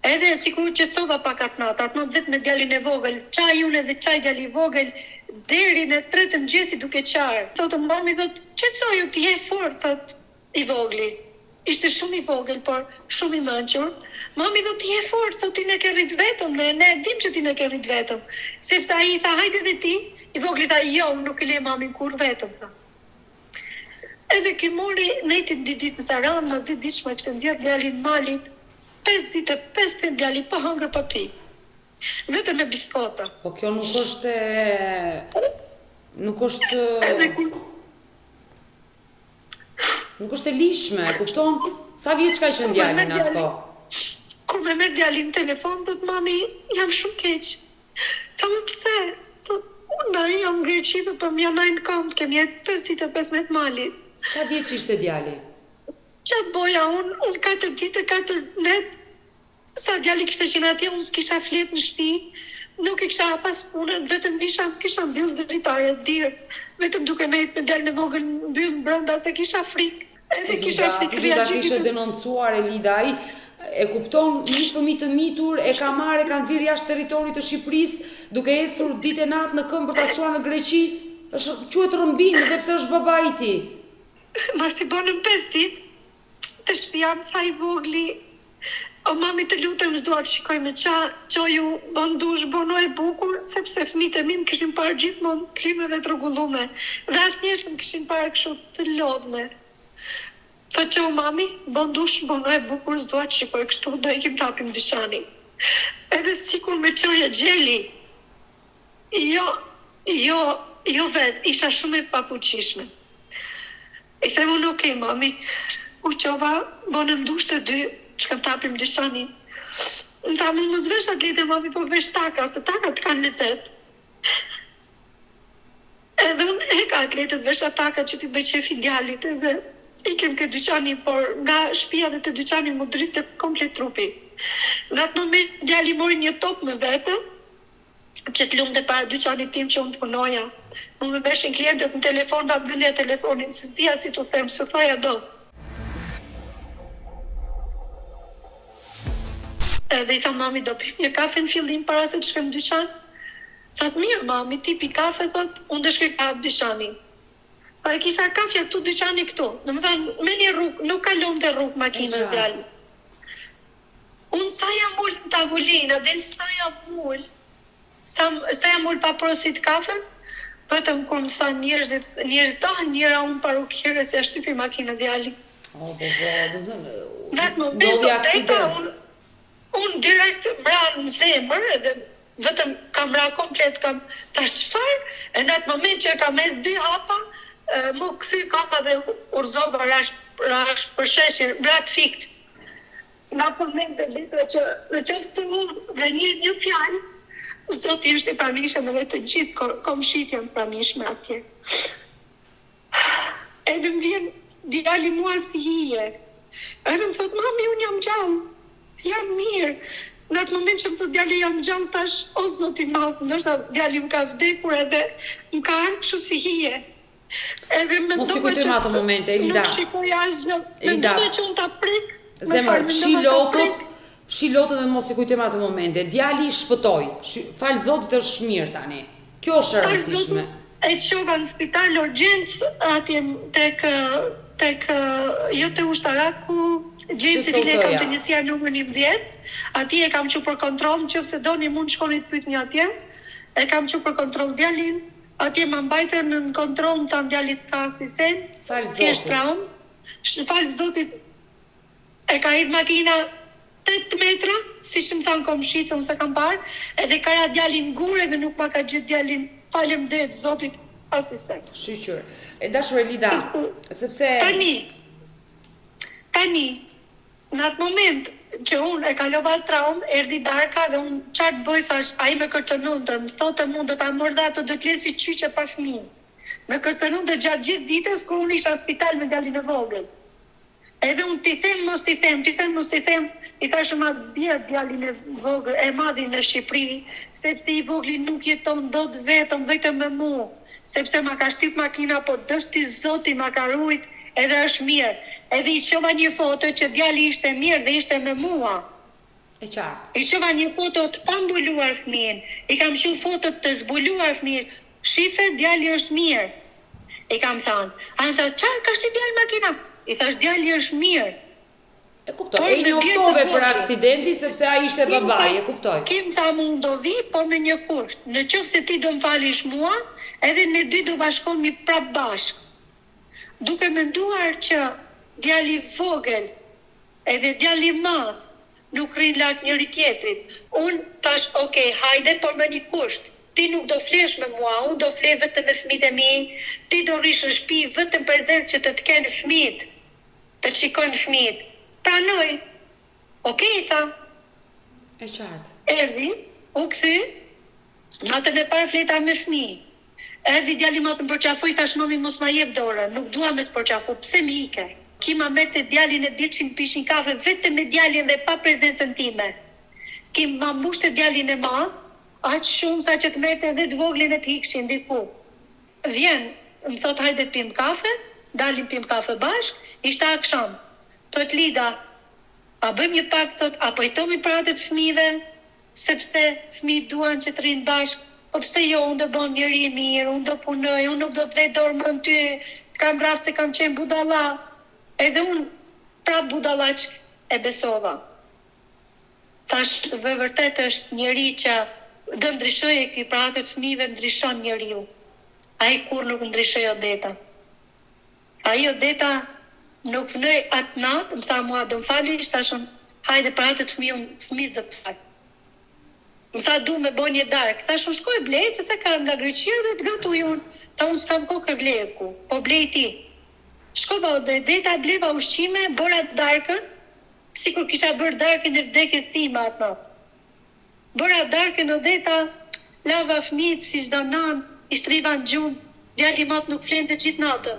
Edhe sikur qetësova pak atë natë vetë me djalin e vogël, çaj unë dhe çaj djali i vogël, deri në 3 të mëngjesit duke qarë. Thotë mami, thot, qetësoju, ti je fort, thot i vogli. Ishte shumë i vogël, por shumë i mençur. Mami thot, ti je fort, thot, ti ne ke rrit vetëm, ne e dim që ti ne ke rrit vetëm. Sepse ai tha, hajde dhe ti, i vogli tha, jo, nuk e le mamin kur vetëm, tha. Edhe ki mori nejtit 2 ditë në Saran, mas 2 ditë shma kështë nxjerr djalin malit, 5 ditë, 5 djali pa hangër pa pi. Vetëm me biskota. Po kjo nuk është e lishme, kupton? Sa vjeç ka qenë djali në atë kohë? Kur me merr djalin në telefon, thot mami, jam shumë keq. Kam pse? Thot, unë jam në Greqi dhe po m'ja najnë kam, kem jetë 5 ditë 15 malit. Sa vjeç ishte djali? Qa boja, unë 4 ditë, 4 net, sa djali kishte qenë atje, unë s'kisha flet në shtëpi, nuk i kisha pas punën, vetëm kisha mbyll dritare direkt, vetëm duke nejt me djalin e vogël mbyll brenda se kisha frikë. Edhe kisha frikë. Elida kishe denoncuar, Elida, ai e kupton, një fëmijë të mitur e ka marrë, e ka nxjerrë jashtë territorit të Shqipërisë, duke ecur ditë e natë në këmbë për ta çuar në Greqi, quhet rrëmbim edhe pse është baba i tij. Mas i bonën 5 ditë, të shtëpia më tha i vogli, o mami të lutem s'dua të shikoj me qoju bon dush, bono e bukur, sepse fëmijët e mi më kishin parë gjithmonë klime dhe të rregullume, dhe asnjëherë më kishin parë kështu të lodhme. Tha qo mami, bon dush, bono e bukur, s'dua të shikoj kështu, do ikim tapim dyqanin. Edhe sikur me qoja gjeli, jo vetë, isha shumë e pafuqishme. I them unë okej, mami, u qova, bonë më dush të 2, që kam tapim dyqanin. Në thamë, mos vesh atlete, mami, po vesh taka, se taka të kanë lezet. Edhe unë e ka atletet, vesh taka që ti bëj qefi djalit, edhe i kem këtë dyqanin, por nga shtëpia dhe të dyqanin më dritë komplet trupi. Në atë moment, djali mori një top me vete, që të lumë dhe para dyqanit tim që unë të punoja. Më me meshin klientët në telefon, va bëllja telefonin, se s'dia si të them, se thaja do. Edhe i tha mami, do pim një kafe në fillim para se të shkem dyqan. Thot mirë mami, ti pi kafe, thot, unë dhe shke ka dyqanin. Po e kisha kafja këtu dyqani këtu. Domethënë me një rrugë, nuk kalonte rrugë makinës djalë. Unë sa jam ullë në tavolinë, dhe sa jam ullë pa prosit kafe, vetëm kur më thanë njerëzit dohen njëra unë parukire se shtypi makinë djali. Ndodhi aksident. Unë direkt mra në zemër edhe vetëm kam ra komplet, kam tash çfarë, e në atë moment që kam mes 2 hapa, më kthy kapa dhe urzova rash përsheshin, brat fikt. Në atë moment të ditë që në qoftë se unë vënir një fjalë, Zoti është i pranishëm edhe të gjithë komshit janë pranishme atje. Edhe më vjen djali mua si hije. Edhe më thot, mami, unë jam gjallë, jam mirë. Në atë moment që më thot djali jam gjallë, tash, o Zoti madh, ndoshta djali më ka vdekur edhe më ka ardhur kështu si hije. Edhe më mos t'i kujtojmë ato momente, Elida. Nuk shikoj asgjë. Mendoj që unë ta prik. Zemër, fshi lotët dhe mos i kujtojmë ato momente. Djali shpëtoi. Fal Zotit është mirë tani. Kjo është e rëndësishme. E qova në spital urgjencë atje tek jo te ushtaraku Gjemsi dile kam të njësia numër 11. Atje e kam që për kontrol, nëse doni mund shkoni të pyetni atje. E kam që për kontrol djalin. Atje më mbajtën në kontrol, më thanë djali s'ka si sen. Fal Zotit. Fal Zotit. E ka hidh makina 8 metra, si që më thanë komshicë, unë se kam parë, edhe kara djalin ngure dhe nuk ma ka gjithë djalin, falem dhe Zotit asise. Shqyqyr. E dashur Elida, sepse... Tani, në atë moment që unë e kalova traumë, erdi darka dhe unë qatë bëj, thash, a i me kërtënun dhe më thotë mund dhe ta mërda të dhe t'lesi qyqe pa fëmijë. Me kërtënun dhe gjatë gjithë ditës, kur unë isha spital me djalin e vogël. Edhe unë t'i them, mos t'i them, i thashëm atë bjerë djalin e vogël, e madhin në Shqipëri, sepse i vogli nuk jeton dot vetëm me mu, sepse ma ka shtyp makina, po dështi Zoti ma ka rujt, edhe është mirë. Edhe i qova një foto që djali ishte mirë dhe ishte me mua. E qartë. I qova një foto të pambuluar fëmijën, i kam qu fotot të zbuluar fëmijën, shife djali është mirë. I kam thënë, a në thënë, qarë ka shtyp djali makina? I thash djali është mirë. E kuptoj, e njoftove për aksidenti sepse ai ishte babai, e kuptoj. Kim tha mund do vi, por me një kusht. Në qoftë se ti do më falish mua, edhe ne dy do bashkohemi prap bashk. Duke menduar që djali vogël edhe djali madh nuk rrin lart njëri tjetrit. Unë thash, okay, hajde, por me një kusht. Ti nuk do flesh me mua, unë do flej vetëm me fëmijët e mi, ti do rish në shtëpi vetëm për zezë që të kenë fëmijët, të shikojnë fëmijët. Pranoj. Okej, tha. E qartë. Erdhi, u kthy, natën e parë fleta me fëmijë. Erdhi djali më të përqafoj, thash mami mos ma jep dorën, nuk dua me të përqafoj, pse mi ike? Kima merrte djalin e dilçin pishin kafe vetëm me djalin dhe pa prezencën time. Kim ma mbushte djalin e madh, aq shumë sa që të merrte edhe të voglin e të hikshin diku. Vjen, më thot hajde të pim kafe, dalim pim kafe bashk, ishte akşam. Thot Lida, a bëjmë një pak, thot, a pojtomi për atë të fëmijëve, sepse fëmijët duan që të rinë bashk, po pse jo, unë do bën njëri i mirë, unë do punoj, unë nuk do të vej dorë më në ty, kam rafë se kam qenë budalla. Edhe unë prap budallaq e besova. Thash, vërtet është njëri që do ndryshoj e ky për atë të fëmijëve ndryshon njeriu. Ai kur nuk ndryshoi Odeta. Ai Odeta nuk vnoj atë natë, më tha mua do më falish, thashëm, hajde për atë të fëmijës do të fal. Më tha du me bo një darkë, thashëm shkoj blej, se se ka nga Greqia dhe të gatuj unë. Tha unë s'kam kokë blej ku, po blej ti. Shkova Odeta, bleva ushqime, bëra darkën, sikur kisha bërë darkën e vdekjes time atë natë. Bëra darkën Odeta, lava fëmijët si çdo nanë, i shtriva në gjumë, djali mat nuk flente gjithë natën.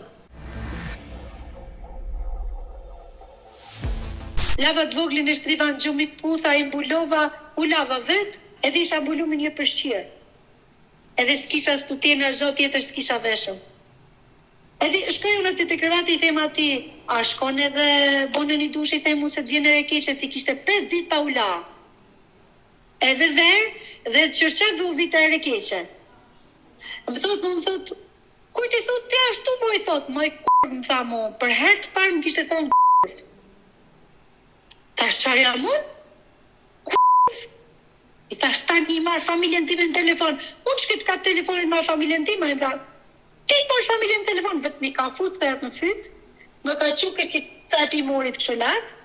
Lava të voglin e shtriva në gjumë, i putha, i mbulova, u lava vetë, edhe isha mbulu me një përshqirë. Edhe s'kisha stutjena zho tjetër s'kisha veshëm. Edhe shkoj unë të krevati i them ati, a shkon edhe bone një dush i them mu se të vjen e rekeqe, si kishte 5 ditë pa u la. Edhe verë, dhe qërqak dhe u vita e rekeqe. Më thot, Kujt i thot ti ashtu po i thot, më më tha mo, për herë të parë më kishte thonë tash çfarë jam unë? I thash tani marr familjen time në telefon. Unë shkit ka telefonin marr familjen time, i tha. Ti marr familjen në telefon, vetëm i ka fut thot në fyt. Më ka çuke ki capi morit kështu lart,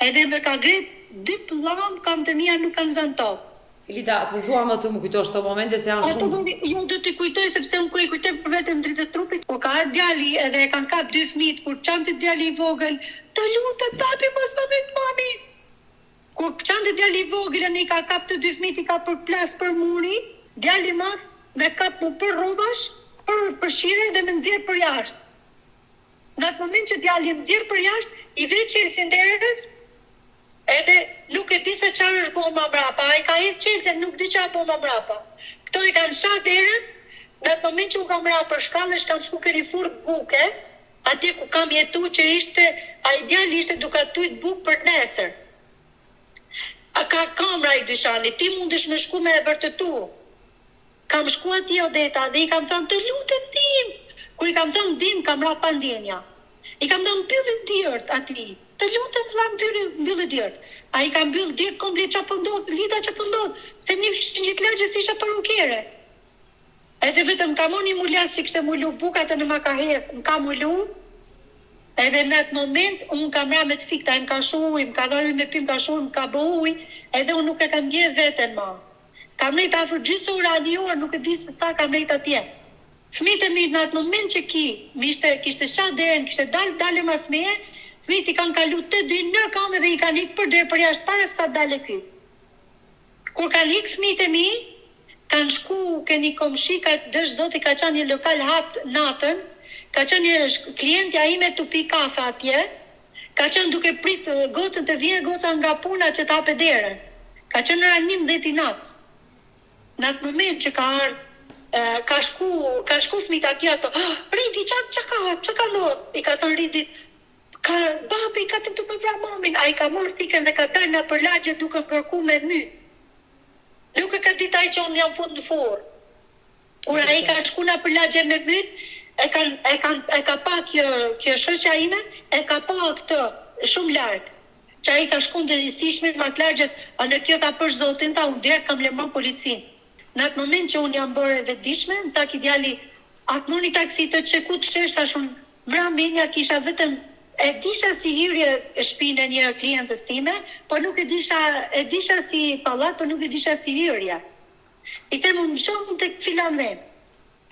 edhe më ka gret 2 pllëm kam të mia nuk kanë zënë tokë. Elida, se s'dua më të më kujtosh këto momente se janë shumë. Jo do t'i kujtoj sepse unë kur i kujtoj për veten dritë të trupit, kur ka ardhur djali edhe e kanë kap 2 fëmijët, kur çanti djali i vogël, të lutem papi mos më vet mami. Kur çanti djali i vogël ne ka kap të 2 fëmijët i ka përplas për muri, djali më me kap më për rrobash, për shire dhe më nxjerr për jashtë. Në atë moment që djali më nxjerr për jashtë, i veçi sinderës. Edhe nuk e di se çfarë është bo më mbrapa, ai ka hedhë çelën, nuk di çfarë bo më mbrapa. Kto i kanë shah derën, në atë moment që u kam ra për shkallësh kam shku këri furg buke, atje ku kam jetu që ishte, ai djali ishte duke tujt buk për nesër. A ka kamera i dyshani, ti mundesh me shku me e vërtetu. Kam shku atje Odeta dhe i kam thënë të lutem dim. Kur i kam thënë dim, kam ra pa ndjenja. I kam thënë mbylli dyert atij. Të lutem vëlla mbylli dyert. Ai ka mbyll dyert komplet çfarë po ndodh, Lida çfarë po ndodh, se më nishin gjithë lagje si isha parukere. Edhe vetëm ka moni mulas që kishte mulu bukat në më ka hedh, më ka mulu. Edhe në atë moment unë kam ra me të fikta, më ka shuj, më ka dhënë me pim, ka shuj, më ka bëuj, edhe unë nuk e kam ndjer veten më. Kam nejt afër gjysë ora, një orë, nuk e di se sa kam nejt atje. Fëmijët e mi në atë moment që kishte shah derën, kishte dalë mas meje, fëmijët i kanë kalu të dy në kamë dhe i kanë ikë për derë për jashtë para sa dalë ky. Kur kanë ikë fëmijët e mi, kanë shku keni komshi, ka dësh zoti ka qenë një lokal hap natën, ka qenë një klientja ime të pi kafe atje, ka qenë duke prit gocën të vjen goca nga puna që të hape derën. Ka qenë ora 11 natës. Në atë moment që ka ardhur ka shku fëmijët atje ato. Ridi, çka ka ndodhur? I ka thënë Ridi, babi ka të më vra mamin. Ai ka marrë fikën dhe ka dalë nga për lagje duke kërku me myt. Nuk e ka ditë ai që unë jam fut në forë. Kur ai ka shku nga për lagje me myt, e ka pa kjo shoqja ime, e ka pa këtë shumë larg. Që ai ka shku në dësishme mas lagjet, a në kjo ta për zotin ta unë direkt kam lëmon policin. Në atë moment që unë jam bërë e vetëdijshme, më taki djali, atë moni taksi të çeku të shesh, tash unë mbramenja kisha vetëm e disha si hyrje e shtëpinë e një klientës time, por nuk e disha si pallat, por nuk e disha si hyrje. I them unë shoh tek filan vend.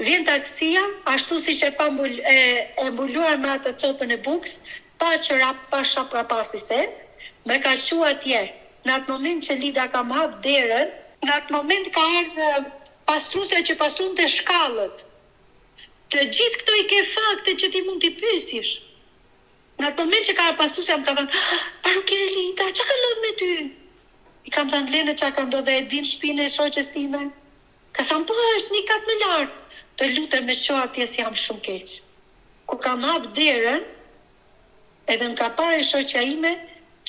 Vjen taksia, ashtu siç e pa mbuluar me atë copën e buks, pa qëra, pa shapra pasi se, me ka qu atje. Në atë moment që Lida kam hap derën, në atë moment ka ardhur pastruse që pastrun të shkallët. Të gjithë këto i ke fakte që ti mund t'i pyesish. Në atë moment që ka ardhur pastruse, më ka thënë, parukere Lida, çka ka ndodhur me ty? I kam thënë Lene çka ka ndodhur, e din shtëpinë e shoqes time? Ka thënë, po është një kat më lart. Të lutem me ço atje si jam shumë keq. Kur kam hap derën, edhe më ka parë shoqja ime,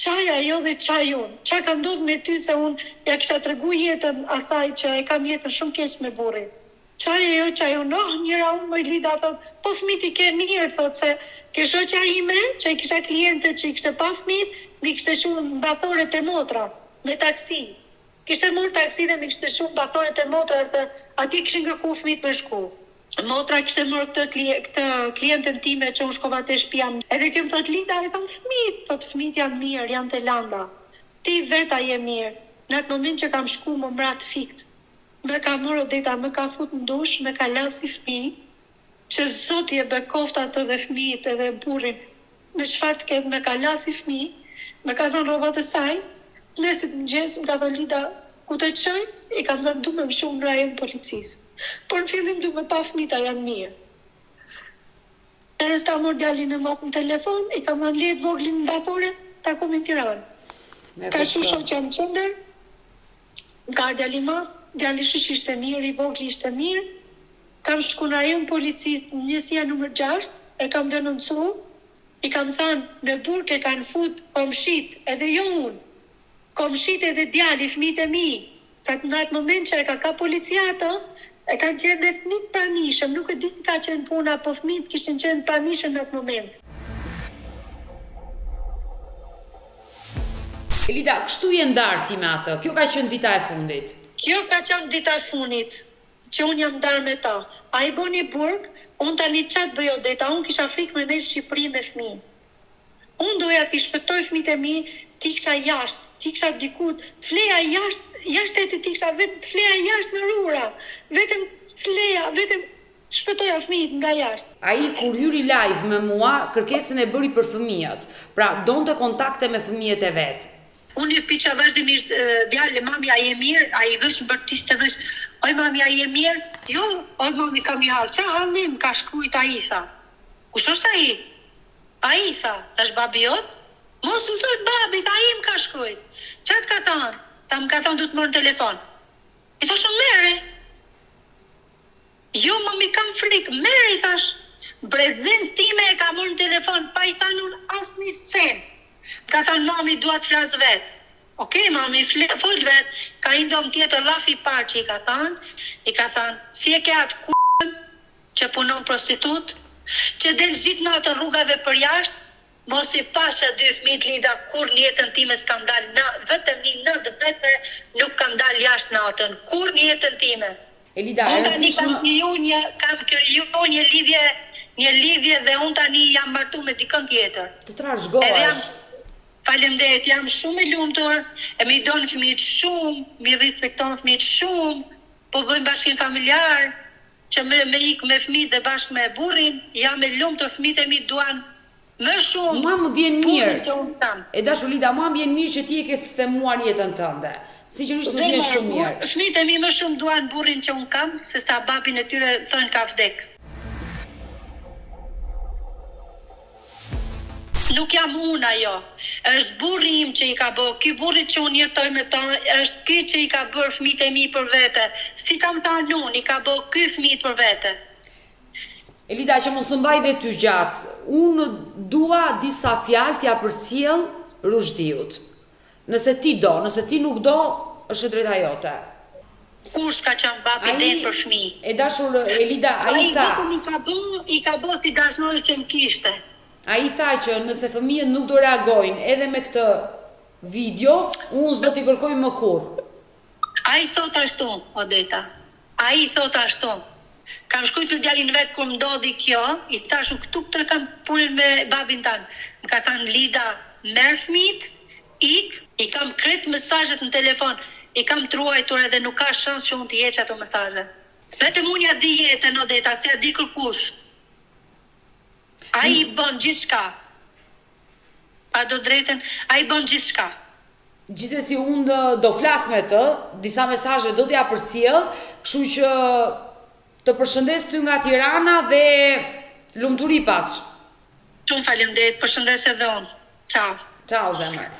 qaja jo dhe qaj unë. Qa ka ndodhur me ty se unë ja kisha tregu jetën asaj që e kam jetën shumë keq me burrin. Qaja jo qaj unë, njëra unë më Lida thot, po fëmijët i ke mirë, thot se ke shoqja ime që i kisha kliente që i kishte pa fëmijët, mi kishte shumë mbathore të motra me taksi. Kishte marrë taksi dhe mi kishte shumë mbathore të motra se atje kishin kërkuar fëmijët me shku. Motra kishte marrë këtë klientën time që unë shkova te shtëpia. Edhe kjo më thot Lida, e tham fëmijët janë mirë, janë të landa. Ti veta je mirë. Në atë moment që kam shku më mbrat fikt, me ka marrë Odeta, me ka fut në dush, me ka lasi fëmijë, që Zoti e bekoft ato dhe fëmijët edhe burrin. Me çfarë të ketë, me ka lasi fëmijë, me ka thënë rrobat e saj, lesit mëngjes, më ka thënë Lida, ku të çoj, i kam thënë du me më shumë rajën policisë. Por në fillim du me pa fëmita janë mirë. Teres ta mor djalin në math në telefon, i kam thënë let voglin në bathore, takom në Tiranë. Ka shu shoqja në qendër, ka djali math, djali shish ishte mirë, i vogli ishte mirë. Kam shku në rajon policisë në njësia numër 6, e kam denoncu, i kam thënë në burke kanë fut komshit, edhe jo unë. Komshit edhe djali, fëmijët e mi. Sa në atë moment që e ka policia ato, E ka qenë dhe fëmijët pranishëm, nuk e di si ka qenë puna, po fëmijët kishin qenë pranishëm në atë moment. Elida, kështu je ndarë ti me atë, kjo ka qenë dita e fundit. Kjo ka qenë dita e fundit, që unë jam ndarë me ta. A i boni burg, unë tani qatë bëjo deta, unë kisha frikë me nejë Shqipëri me fëmijë. Unë doja t'i shpëtoj fëmijët e mi, t'i kisha jashtë, t'i kisha dikut, t'fleja jashtë e t'i kisha vetë t'fleja jashtë në rura, vetëm t'fleja, vetëm shpëtoja fëmijët nga jashtë. Ai kur hyri live me mua, kërkesën e bëri për fëmijët, pra donte kontakte me fëmijët e vet. Unë i piqa vazhdimisht djalë, mami, a je mirë? A i vesh bërtisht të vesh, oj mami, a je mirë? Jo, oj mami, kam i halë, qa hallim, ka shkrujt a i, tha. Kush është a i? A i, tha, tash babi jot? Mos më thot babi, a i më ka shkrujt. Qatë ka thanë? Ta më ka thanë du të mërë në telefon. I thashë mere. Jo, mami, kam frikë, mere, i thash. Brezinës time e ka mërë në telefon, pa i thanë unë asë një sen. Ka thanë, mami, dua të flasë vetë. Okej, mami, fol vetë. Ka i ndonë tjetër lafi parë që i ka thanë, si e ke atë k***ën që punon prostitut, që del gjithë natën rrugave për jashtë, mos i pasha 2 fëmijë Lida, kur në jetën time s'kam dalë, vetëm një 9 vete nuk kam dalë jashtë natën, kur në jetën time. Elida, unë tani kam kriju një lidhje dhe unë tani jam martu me dikën tjetër. Të trashëgohesh. Faleminderit, jam shumë i lumtur, e mi donë fëmijët shumë, mi respekton fëmijët shumë, po bëjmë bashkim familjar, që me ikë me fëmijët dhe bashkë me burrin, jam e lumtur, fëmijët e mi duan më shumë. Mua më vjen mirë. E dashur Lida, mua më vjen mirë që ti e ke sistemuar jetën tënde. Sinqerisht më vjen shumë mirë. Fëmijët e mi më shumë duan burrin që unë kam, se sa babin e tyre thënë ka vdek. Nuk jam unë ajo, është burri im që i ka bërë, ky burri që unë jetoj me ta, është ky që i ka bërë fëmijët e mi për vete. Si kam thënë unë, i ka bërë ky fëmijët për vete. Elida, që mos të mbaj dhe ty gjatë, unë dua disa fjalë t'ja përcjell Rushdiut. Nëse ti do, nëse ti nuk do, është drejta jote. Kur s'ka qenë babi den për fëmijë? E dashur Elida, ai tha. I ka bërë si dashnori që më kishte. Ai tha që nëse fëmijët nuk do reagojnë edhe me këtë video, unë s'do t'i kërkoj më kurrë. Ai thot ashtu, Odeta. Ai thot ashtu. Kam shkujt me djalin vet kur më ndodhi kjo, i thashu këtu e kam punën me babin tanë. Më ka thënë Lida, merr fëmijët, i kam kret mesazhet në telefon, i kam truajtur edhe nuk ka shans që unë t'i heq ato mesazhe. Vetëm unë ja di jetën, Odeta, se ja di kërkush. Ai i bën gjithçka. A do drejtën, ai bën gjithçka. Gjithsesi unë do flas me të, disa mesazhe do t'ja përcjell, kështu që të përshëndes ty nga Tirana dhe lumturi paç. Shumë faleminderit, përshëndes edhe unë. Ciao. Ciao zemër.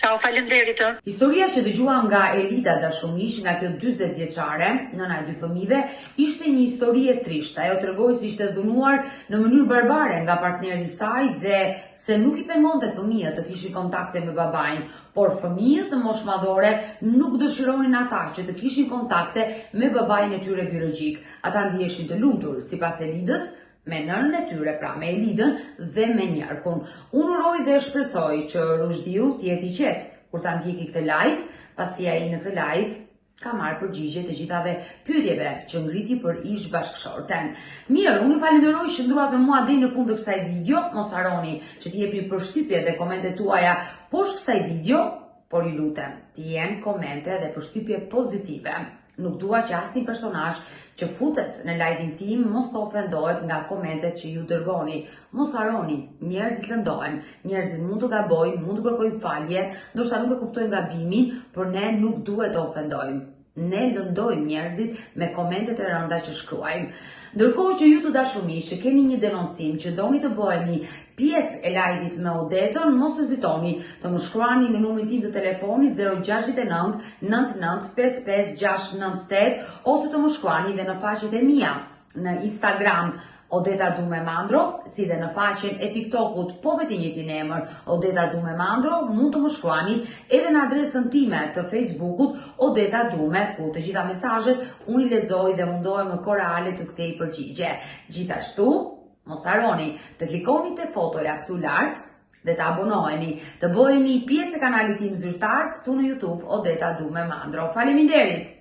Ciao, faleminderit. Historia që dëgjuam nga Elida dashumish, nga kjo 40 vjeçare, nëna e 2 fëmijëve, ishte një histori e trishtë. Ajo tregoi se ishte dhunuar në mënyrë barbare nga partneri i saj dhe se nuk i pengonte fëmijët të kishin kontakte me babain, por fëmijët në moshë madhore nuk dëshironin ata që të kishin kontakte me babain e tyre biologjik. Ata ndiheshin të lumtur, sipas Elidës, me nënën e tyre, pra me Elidën dhe me njarkun. Unë uroj dhe shpresoj që Rushdiu t'jeti i qetë kur ta ndjeki këtë live, pasi ai në këtë live ka marrë përgjigje të gjithave pyetjeve që ngriti për ish bashkëshorten. Mirë, unë ju falenderoj që ndruat me mua deri në fund të kësaj video. Mos harroni që t'i jepni përshtypje dhe komentet tuaja poshtë kësaj video, por ju lutem, t'i jenë komente dhe përshtypje pozitive. Nuk dua që asnjë personazh që futet në live-in tim mos të ofendohet nga komentet që ju dërgoni. Mos harroni, njerëzit lëndohen, njerëzit mund të gabojnë, mund të kërkojnë falje, ndoshta nuk e kuptojnë gabimin, por ne nuk duhet të ofendojmë. Ne lëndojmë njerëzit me komentet e rënda që shkruajmë. Ndërkohë që ju të dashumish që keni një denoncim që doni të bëheni pjesë e live-it me Odetën, mos hezitoni të më shkruani në numrin tim të telefonit 069 99 55 698 ose të më shkruani dhe në faqet e mia në Instagram Odeta Dume Mandro, si dhe në faqen e TikTokut po me të njëjtin emër, Odeta Dume Mandro, mund të më shkruani edhe në adresën time të Facebookut Odeta Dume, ku të gjitha mesazhet unë i lexoj dhe mundohem në kohë reale të kthej përgjigje. Gjithashtu, mos harroni të klikoni te fotoja këtu lart dhe të abonoheni, të bëheni pjesë e kanalit tim zyrtar këtu në YouTube Odeta Dume Mandro. Faleminderit!